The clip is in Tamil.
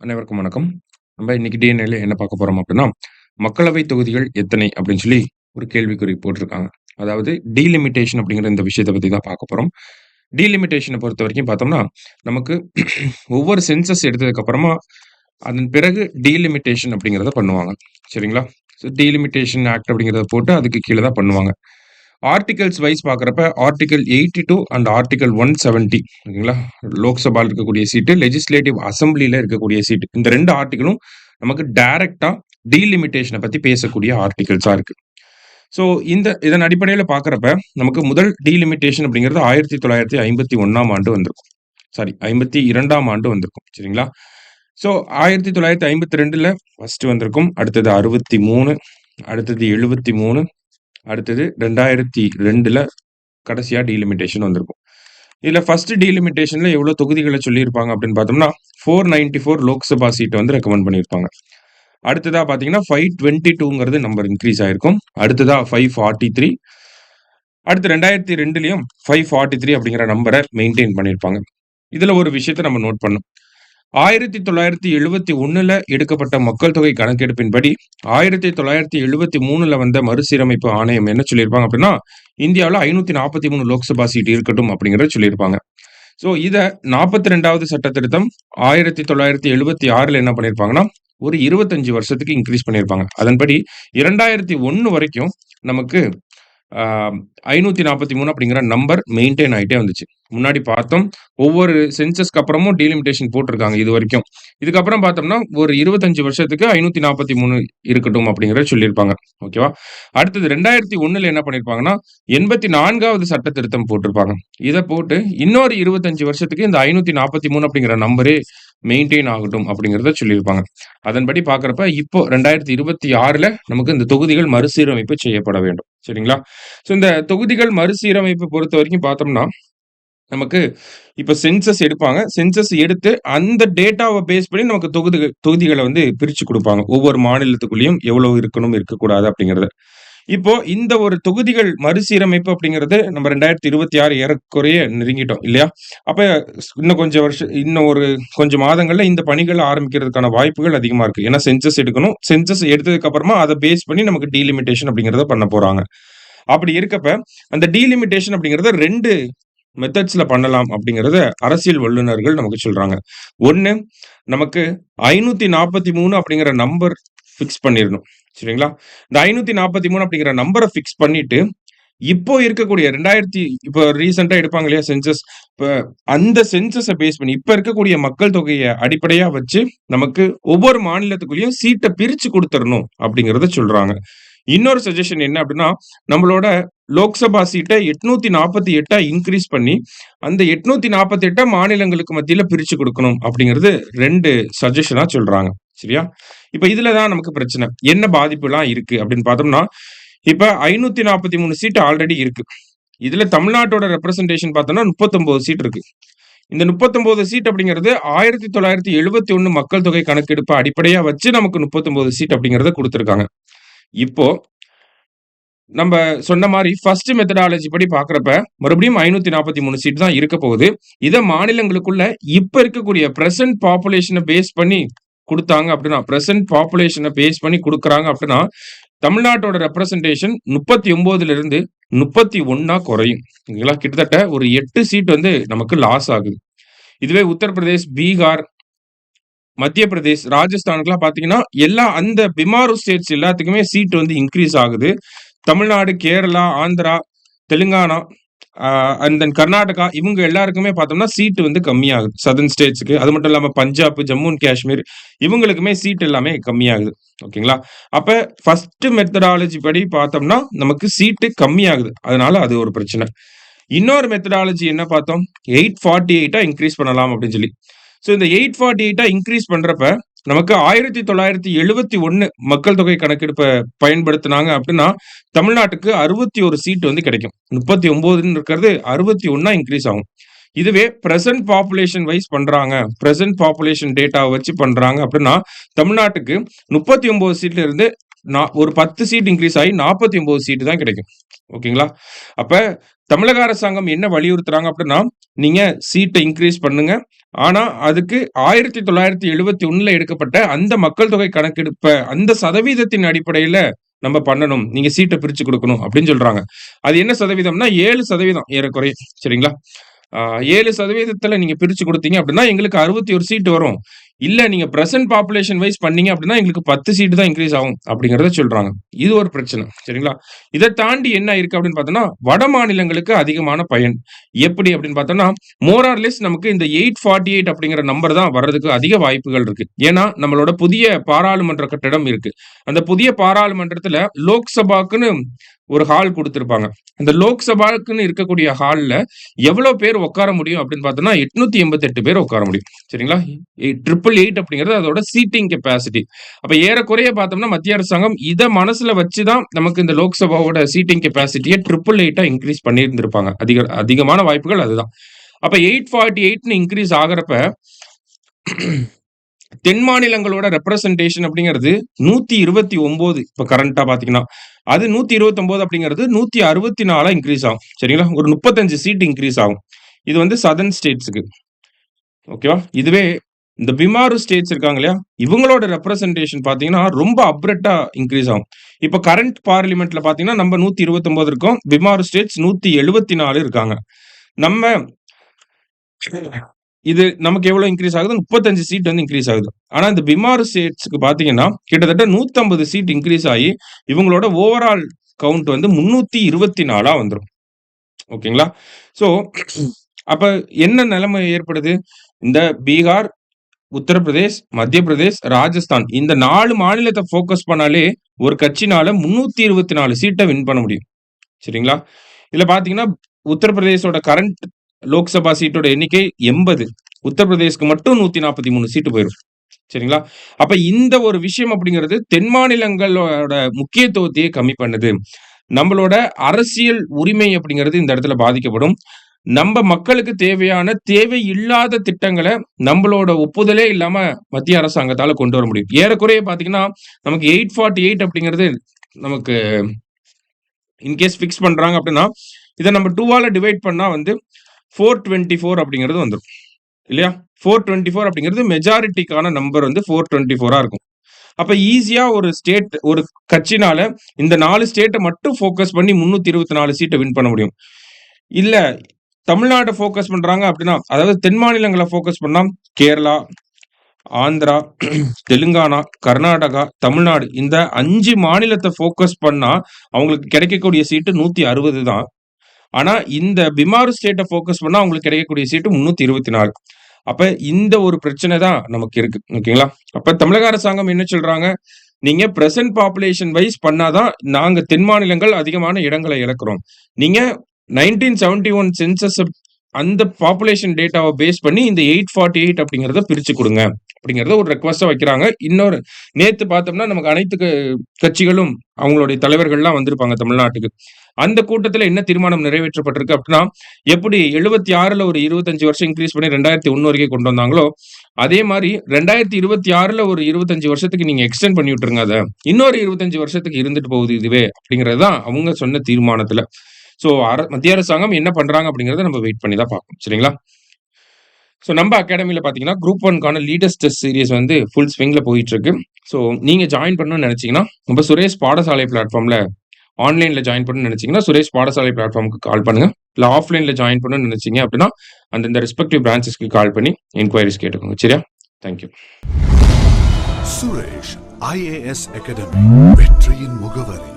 அனைவருக்கும் வணக்கம். நம்ம இன்னைக்கு டிஎன்ஏல என்ன பார்க்க போறோம் அப்படின்னா, மக்களவை தொகுதிகள் எத்தனை அப்படின்னு சொல்லி ஒரு கேள்விக்குறி போட்டிருக்காங்க. அதாவது டீலிமிட்டேஷன் அப்படிங்கிற இந்த விஷயத்த பத்தி தான் பார்க்க போறோம். டீலிமிட்டேஷன பொறுத்தவரைக்கும் பார்த்தோம்னா, நமக்கு ஒவ்வொரு சென்சஸ் எடுத்ததுக்கு அப்புறமா, அதன் பிறகு டீலிமிட்டேஷன் அப்படிங்கிறத பண்ணுவாங்க. சரிங்களா? டீலிமிட்டேஷன் ஆக்ட் அப்படிங்கிறத போட்டு அதுக்கு கீழ தான் பண்ணுவாங்க. ஆர்டிகிள்ஸ் வைஸ் பார்க்குறப்ப ஆர்டிகிள் 82 அண்ட் ஆர்டிகிள் 170 ஓகேங்களா? லோக்சபால இருக்கக்கூடிய சீட்டு, லெஜிஸ்லேட்டிவ் அசெம்பிளில இருக்கக்கூடிய சீட்டு. இந்த 2 ஆர்டிகிளும் நமக்கு டைரக்ட்டா டீலிமிட்டேஷன பத்தி பேசக்கூடிய ஆர்டிகிள்ஸா இருக்கு. ஸோ இதன் அடிப்படையில பார்க்குறப்ப, நமக்கு முதல் டீலிமிட்டேஷன் அப்படிங்கிறது 1951ஆம் ஆண்டு வந்திருக்கும். சாரி 52ஆம் ஆண்டு வந்திருக்கும். சரிங்களா? ஸோ 1952ல ஃபர்ஸ்ட் வந்திருக்கும். அடுத்தது 63, அடுத்தது 73, அடுத்தது 2002ல கடைசியா டீலிமிட்டேஷன் வந்திருக்கும். இதுல ஃபர்ஸ்ட் டீலிமிட்டேஷன்ல எவ்வளவு தொகுதிகள சொல்லியிருப்பாங்க அப்படின்னு பார்த்தோம்னா, 494 லோக்சபா சீட்ட வந்து ரெக்கமெண்ட் பண்ணியிருப்பாங்க. அடுத்ததா பார்த்தீங்கன்னா, 522ங்கிறது நம்பர் இன்கிரீஸ் ஆயிருக்கும். அடுத்ததா 543, அடுத்து 2002லயும் 543 அப்படிங்கிற நம்பர மெயின்டெயின் பண்ணியிருப்பாங்க. இதுல ஒரு விஷயத்த நம்ம நோட் பண்ணணும். 1971ல எடுக்கப்பட்ட மக்கள் தொகை கணக்கெடுப்பின்படி, 1973ல வந்த மறுசீரமைப்பு ஆணையம் என்ன சொல்லியிருப்பாங்க அப்படின்னா, இந்தியாவுல 543 லோக்சபா சீட் இருக்கட்டும் அப்படிங்கிறத சொல்லியிருப்பாங்க. ஸோ இத 42வது சட்ட திருத்தம் 1976ல என்ன பண்ணியிருப்பாங்கன்னா, ஒரு 25 வருஷத்துக்கு இன்கிரீஸ் பண்ணியிருப்பாங்க. அதன்படி 2001 வரைக்கும் நமக்கு ஆ 543 அப்படிங்கிற நம்பர் மெயின்டெயின் ஆயிட்டே வந்துச்சு. முன்னாடி பார்த்தோம். ஒவ்வொரு சென்சஸ்க்கு அப்புறமும் டீலிமிட்டேஷன் போட்டிருக்காங்க இதுவரைக்கும். இதுக்கப்புறம் பார்த்தோம்னா, ஒரு 25 வருஷத்துக்கு 543 இருக்கட்டும் அப்படிங்கிறத சொல்லியிருப்பாங்க. ஓகேவா? அடுத்தது 2001ல என்ன பண்ணியிருப்பாங்கன்னா, 84வது சட்ட திருத்தம் போட்டிருப்பாங்க. இத போட்டு இன்னொரு 25 வருஷத்துக்கு இந்த 543 அப்படிங்கிற நம்பரே மெயின்டெயின் ஆகட்டும் அப்படிங்கிறத சொல்லியிருப்பாங்க. அதன்படி பார்க்கிறப்ப இப்போ 2026ல நமக்கு இந்த தொகுதிகள் மறுசீரமைப்பு செய்யப்பட வேண்டும். சரிங்களா? ஸோ இந்த தொகுதிகள் மறுசீரமைப்பு பொறுத்தவரைக்கும் பார்த்தோம்னா, நமக்கு இப்ப சென்சஸ் எடுப்பாங்க. சென்சஸ் எடுத்து அந்த டேட்டாவ பேஸ் பண்ணி நமக்கு தொகுதிகள வந்து பிரிச்சு குடுப்பாங்க. ஒவ்வொரு மாநிலத்துக்குள்ளேயும் எவ்வளவு இருக்கணும், இருக்கக்கூடாது அப்படிங்கிறத. இப்போ இந்த ஒரு தொகுதிகள் மறுசீரமைப்பு அப்படிங்கிறது நம்ம 2026 ஏறக்குறைய நெருங்கிட்டோம் இல்லையா? அப்ப இன்னும் ஒரு கொஞ்சம் மாதங்கள்ல இந்த பணிகள் ஆரம்பிக்கிறதுக்கான வாய்ப்புகள் அதிகமா இருக்கு. ஏன்னா சென்சஸ் எடுக்கணும். சென்சஸ் எடுத்ததுக்கு அப்புறமா அத பேஸ் பண்ணி நமக்கு டீலிமிட்டேஷன் அப்படிங்கிறத பண்ண போறாங்க. அப்படி இருக்கப்ப, அந்த டீலிமிட்டேஷன் அப்படிங்கிறத 2 மெத்தட்ஸ்ல பண்ணலாம் அப்படிங்கிறத அரசியல் வல்லுனர்கள் நமக்கு சொல்றாங்க. 1 நமக்கு 543 அப்படிங்கிற நம்பர் ஃபிக்ஸ் பண்ணிரணும். சரிங்களா? இந்த 543 அப்படிங்கிற நம்பர ஃபிக்ஸ் பண்ணிட்டு, இப்போ இருக்கக்கூடிய இப்ப ரீசென்ட்டா எடுப்பாங்க இல்லையா சென்சஸ். இப்ப அந்த சென்சஸ பேஸ் பண்ணி, இப்ப இருக்கக்கூடிய மக்கள் தொகைய அடிப்படையா வச்சு, நமக்கு ஒவ்வொரு மாநிலத்துக்குள்ளயும் சீட்ட பிரிச்சு குடுத்துறணும் அப்படிங்கிறத சொல்றாங்க. இன்னொரு சஜஷன் என்ன அப்படின்னா, நம்மளோட லோக்சபா சீட்ட 848 இன்கிரீஸ் பண்ணி, அந்த 848 மாநிலங்களுக்கு மத்தியில பிரிச்சு குடுக்கணும் அப்படிங்கிறது 2 சஜஷனா சொல்றாங்க. சரியா? இப்ப இதுல தான் நமக்கு பிரச்சனை. என்ன பாதிப்புலாம் இருக்கு அப்படின்னு பார்த்தோம்னா, இப்ப 543 சீட் ஆல்ரெடி இருக்கு. இதுல தமிழ்நாட்டோட ரெப்ரசன்டேஷன் பார்த்தோம்னா 39 சீட் இருக்கு. இந்த 39 சீட் அப்படிங்கிறது 1971 மக்கள் தொகை கணக்கெடுப்ப அடிப்படையா வச்சு நமக்கு 39 சீட் அப்படிங்கிறத குடுத்திருக்காங்க. இப்போ நம்ப சொன்ன மாரி ஃபர்ஸ்ட் மெத்தடாலஜி படி பார்க்கிறப்ப, மறுபடியும் 543 சீட் தான் இருக்க போகுது. இத மாநிலங்களுக்குள்ள இப்ப இருக்கக்கூடிய பிரசன்ட் பாப்புலேஷன பேஸ் பண்ணி குடுத்தாங்க அப்படின்னா, பிரசன்ட் பாப்புலேஷன பேஸ் பண்ணி குடுக்குறாங்க அப்படின்னா, தமிழ்நாட்டோட ரெப்ரசன்டேஷன் 39லிருந்து 31ஆ குறையும். சரிங்களா? கிட்டத்தட்ட ஒரு 8 சீட் வந்து நமக்கு லாஸ் ஆகுது. இதுவே உத்தரப்பிரதேஷ், பீகார், மத்திய பிரதேஷ், ராஜஸ்தானுக்குலாம் பார்த்தீங்கன்னா, அந்த பிமாரு ஸ்டேட்ஸ் எல்லாத்துக்குமே சீட் வந்து இன்கிரீஸ் ஆகுது. தமிழ்நாடு, கேரளா, ஆந்திரா, தெலுங்கானா, அண்ட் தென் கர்நாடகா இவங்க எல்லாருக்குமே பார்த்தோம்னா, சீட் வந்து கம்மியாகுது. சதர்ன் ஸ்டேட்ஸ்க்கு. அது மட்டும் இல்லாம பஞ்சாப், ஜம்மு அண்ட் காஷ்மீர் இவங்களுக்குமே சீட் எல்லாமே கம்மியாகுது. ஓகேங்களா? அப்ப ஃபர்ஸ்ட் மெத்தடாலஜி படி பார்த்தோம்னா, நமக்கு சீட்டு கம்மியாகுது. அதனால அது ஒரு பிரச்சனை. இன்னொரு மெத்தடாலஜி என்ன பார்த்தோம்? 848 இன்கிரீஸ் பண்ணலாம் அப்படின்னு சொல்லி. ஸோ இந்த 848 இன்கிரீஸ் பண்றப்ப, நமக்கு 1971 மக்கள் தொகை கணக்கெடுப்ப பயன்படுத்துனாங்க அப்படின்னா, தமிழ்நாட்டுக்கு 61 சீட் வந்து கிடைக்கும். 39ன்னு இருக்கிறது 61ஆ இன்கிரீஸ் ஆகும். இதுவே பிரசன்ட் பாப்புலேஷன் வைஸ் பண்றாங்க. பிரசன்ட் பாப்புலேஷன் டேட்டாவ வச்சு பண்றாங்க அப்படின்னா, தமிழ்நாட்டுக்கு 39 சீட்ல இருந்து ஒரு 10 சீட் இன்கிரீஸ் ஆகி 49 சீட் தான் கிடைக்கும். ஓகேங்களா? அப்ப தமிழக அரசாங்கம் என்ன வலியுறுத்துறாங்க அப்படின்னா, நீங்க சீட்ட இன்கிரீஸ் பண்ணுங்க. ஆனா, அதுக்கு 1971ல எடுக்கப்பட்ட அந்த மக்கள் தொகை கணக்கெடுப்ப அந்த சதவீதத்தின் அடிப்படையில நம்ம பண்ணணும். நீங்க சீட்ட பிரிச்சு குடுக்கணும் அப்படின்னு சொல்றாங்க. அது என்ன சதவீதம்னா 7% ஏறக்குறைய. சரிங்களா? 7%த்துல நீங்க பிரிச்சு குடுத்தீங்க அப்படின்னா, எங்களுக்கு 61 சீட் வரும். இல்ல நீங்க பிரசன்ட் பாப்புலேஷன் வைஸ் பண்ணீங்க அப்படின்னா, எங்களுக்கு 10 சீட் தான் இன்கிரீஸ் ஆகும் அப்படிங்கிறத சொல்றாங்க. இது ஒரு பிரச்சனை. சரிங்களா? இத தாண்டி என்ன இருக்கு அப்படின்னு பார்த்தோம்னா, வட மாநிலங்களுக்கு அதிகமான பயன். எப்படி அப்படின்னு பார்த்தோம்னா, மோர் ஆர் லெஸ் நமக்கு இந்த 848 அப்படிங்கிற நம்பர் தான் வர்றதுக்கு அதிக வாய்ப்புகள் இருக்கு. ஏன்னா, நம்மளோட புதிய பாராளுமன்ற கட்டடம் இருக்கு. அந்த புதிய பாராளுமன்றத்துல லோக்சபாக்குன்னு ஒரு ஹால் குடுத்திருப்பாங்க. அந்த லோக்சபாக்குன்னு இருக்கக்கூடிய ஹால்ல எவ்வளவு பேர் உட்கார முடியும் அப்படின்னு பார்த்தோம்னா, 888 பேர் உட்கார முடியும். சரிங்களா? 888 அப்படிங்கிறது அதோட சீட்டிங் கெப்பாசிட்டி. அப்ப ஏறக்குறைய பார்த்தோம்னா, மத்திய அரசாங்கம் இத மனசுல வச்சு தான் நமக்கு இந்த லோக்சபாவோட சீட்டிங் கெப்பாசிட்டிய 888 இன்கிரீஸ் பண்ணியிருந்திருப்பாங்க. அதிகமான வாய்ப்புகள் அதுதான். அப்ப 848ன்னு இன்கிரீஸ் ஆகுறப்ப தென் மாநிலங்களோட ரெப்ரசன்டேஷன் அப்படிங்கிறது 129 இப்ப கரண்ட்டா பார்த்தீங்கன்னா. அது 129 அப்படிங்கிறது 164 இன்கிரீஸ் ஆகும். சரிங்களா? ஒரு 35 சீட் இன்கிரீஸ் ஆகும். இது வந்து சதர்ன் ஸ்டேட்ஸ்க்கு. ஓகேவா? இதுவே இந்த பிமாரு ஸ்டேட்ஸ் இருக்காங்க இல்லையா? இவங்களோட ரெப்ரசன்டேஷன் பார்த்தீங்கன்னா, ரொம்ப அப்ரப்ட்டா இன்கிரீஸ் ஆகும். இப்ப கரண்ட் பார்லிமென்ட்ல பார்த்தீங்கன்னா, நம்ம 129 இருக்கோம். பிமாரு ஸ்டேட்ஸ் 174 இருக்காங்க. நம்ம இது நமக்கு எவ்வளவு இன்கிரீஸ் ஆகுது? 35 சீட் வந்து இன்கிரீஸ் ஆகுது. ஆனா இந்த பிமாரு ஸ்டேட்ஸ்க்கு பார்த்தீங்கன்னா, கிட்டத்தட்ட 150 சீட் இன்கிரீஸ் ஆயி, இவங்களோட ஓவரால் கவுண்ட் வந்து 324 வந்துரும். ஓகேங்களா? சோ அப்ப என்ன நிலைமை ஏற்படுது? இந்த பீகார், உத்தரப்பிரதேஷ், மத்திய பிரதேஷ், ராஜஸ்தான் இந்த 4 மாநிலத்த ஃபோக்கஸ் பண்ணாலே ஒரு கட்சினால 324 சீட்ட வின் பண்ண முடியும். சரிங்களா? இதுல பார்த்தீங்கன்னா, உத்தரப்பிரதேசோட கரண்ட் லோக்சபா சீட்டோட எண்ணிக்கை 80. உத்தரப்பிரதேஷ்க்கு மட்டும் 143 சீட்டு போயிரும். சரிங்களா? அப்ப இந்த ஒரு விஷயம் அப்படிங்கிறது தென் மாநிலங்களோட முக்கியத்துவத்தையே கம்மி பண்ணுது. நம்மளோட அரசியல் உரிமை அப்படிங்கிறது இந்த இடத்துல பாதிக்கப்படும். நம்ம மக்களுக்கு தேவையான தேவையில்லாத திட்டங்கள நம்மளோட ஒப்புதலே இல்லாம மத்திய அரசாங்கத்தால கொண்டு வர முடியும். ஏறக்குறைய பார்த்தீங்கன்னா, நமக்கு 848 அப்படிங்கிறது நமக்கு இன்கேஸ் ஃபிக்ஸ் பண்றாங்க அப்படின்னா, இத நம்ம 2ஆல டிவைட் பண்ணா வந்து 424 அப்படிங்கிறது வந்துரும். இல்லையா? 424 அப்படிங்கிறது மெஜாரிட்டிக்கான நம்பர் வந்து 424ஆ இருக்கும். அப்ப ஈஸியா ஒரு ஸ்டேட் ஒரு கட்சினால இந்த 4 ஸ்டேட்ட மட்டும் ஃபோக்கஸ் பண்ணி 324 சீட்ட வின் பண்ண முடியும். இல்ல தமிழ்நாட்ட ஃபோக்கஸ் பண்றாங்க அப்படின்னா, அதாவது தென் மாநிலங்கள ஃபோக்கஸ் பண்ணா கேரளா, ஆந்திரா, தெலுங்கானா, கர்நாடகா, தமிழ்நாடு இந்த 5 மாநிலத்த ஃபோக்கஸ் பண்ணா அவங்களுக்கு கிடைக்கக்கூடிய சீட்டு 160 தான். ஆனா இந்த பிமாரு ஸ்டேட்ட ஃபோக்கஸ் பண்ணா அவங்களுக்கு கிடைக்கக்கூடிய சீட்டு 324. அப்ப இந்த ஒரு பிரச்சனை தான் நமக்கு இருக்கு. ஓகேங்களா? அப்ப தமிழக அரசாங்கம் என்ன சொல்றாங்க? நீங்க பிரசன்ட் பாப்புலேஷன் வைஸ் பண்ணாதான் நாங்க தென் மாநிலங்கள் அதிகமான இடங்களை இழக்கிறோம். நீங்க 1971 சென்சஸ் அந்த பாப்புலேஷன் டேட்டாவ பேஸ் பண்ணி இந்த 848 அப்படிங்கிறத பிரிச்சு குடுங்க. அப்படிங்கிறத ஒரு ரெக்வெஸ்ட்டா வைக்கிறாங்க. இன்னொரு நேத்து பார்த்தோம்னா, நமக்கு அனைத்து கட்சிகளும் அவங்களுடைய தலைவர்கள்லாம் வந்திருப்பாங்க தமிழ்நாட்டுக்கு. அந்த கூட்டத்துல என்ன தீர்மானம் நிறைவேற்றப்பட்டிருக்கு அப்படின்னா, எப்படி 76ல ஒரு 25 வருஷம் இன்கிரீஸ் பண்ணி 2001 வரைக்கும் கொண்டு வந்தாங்களோ, அதே மாரி 2026ல ஒரு 25 வருஷத்துக்கு நீங்க எக்ஸ்டெண்ட் பண்ணி விட்டுருங்க அத. இன்னொரு 25 வருஷத்துக்கு இருந்துட்டு போகுது இதுவே அப்படிங்கிறது தான் அவங்க சொன்ன தீர்மானத்துல. சோ மத்திய அரசாங்கம் என்ன பண்றாங்க அப்படிங்கிறத நம்ம வெயிட் பண்ணி தான் பார்க்கணும். சரிங்களா? ஸோ நம்ம அகாடமில பார்த்தீங்கன்னா, குரூப் 1க்கான லீடர்ஸ் டெஸ்ட் சீரிஸ் வந்து ஃபுல் ஸ்விங்ல போயிட்டு இருக்கு. ஸோ நீங்க ஜாயின் பண்ணணும்னு நினைச்சீங்கன்னா, நம்ம சுரேஷ் பாடசாலை பிளாட்ஃபார்ம்ல ஆன்லைன்ல ஜாயின் பண்ணணும்னு நினைச்சீங்கன்னா, சுரேஷ் பாடசாலை பிளாட்ஃபார்முக்கு கால் பண்ணுங்க. இல்ல ஆஃப்லைன்ல ஜாயின் பண்ணணும்னு நினைச்சீங்க அப்படின்னா, அந்தந்த ரெஸ்பெக்டிவ் பிரான்ச்சஸ்க்கு கால் பண்ணி என்குயரிஸ் கேட்டுக்கோங்க. சரியா? Thank you. Suresh IAS academy வெற்றியின் முகவரி.